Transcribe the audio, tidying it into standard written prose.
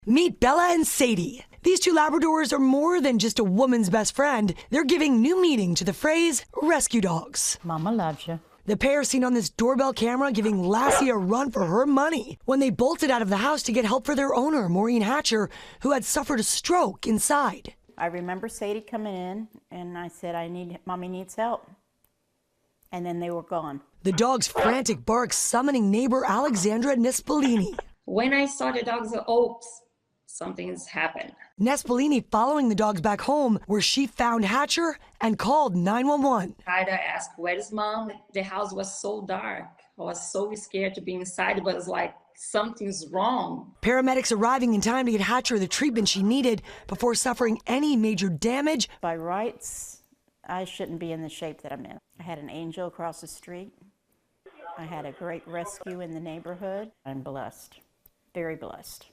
Meet Bella and Sadie. These two Labradors are more than just a woman's best friend. They're giving new meaning to the phrase rescue dogs. Mama loves you. The pair seen on this doorbell camera giving Lassie a run for her money when they bolted out of the house to get help for their owner, Maureen Hatcher, who had suffered a stroke inside. I remember Sadie coming in and I said, Mommy needs help. And then they were gone. The dog's frantic bark summoning neighbor Alexandra Nespolini. When I saw the dogs, oops, something has happened. Nespolini following the dogs back home where she found Hatcher and called 911. I asked, where is Mom? The house was so dark. I was so scared to be inside, but it's like something's wrong. Paramedics arriving in time to get Hatcher the treatment she needed before suffering any major damage. By rights, I shouldn't be in the shape that I'm in. I had an angel across the street. I had a great rescue in the neighborhood. I'm blessed, very blessed.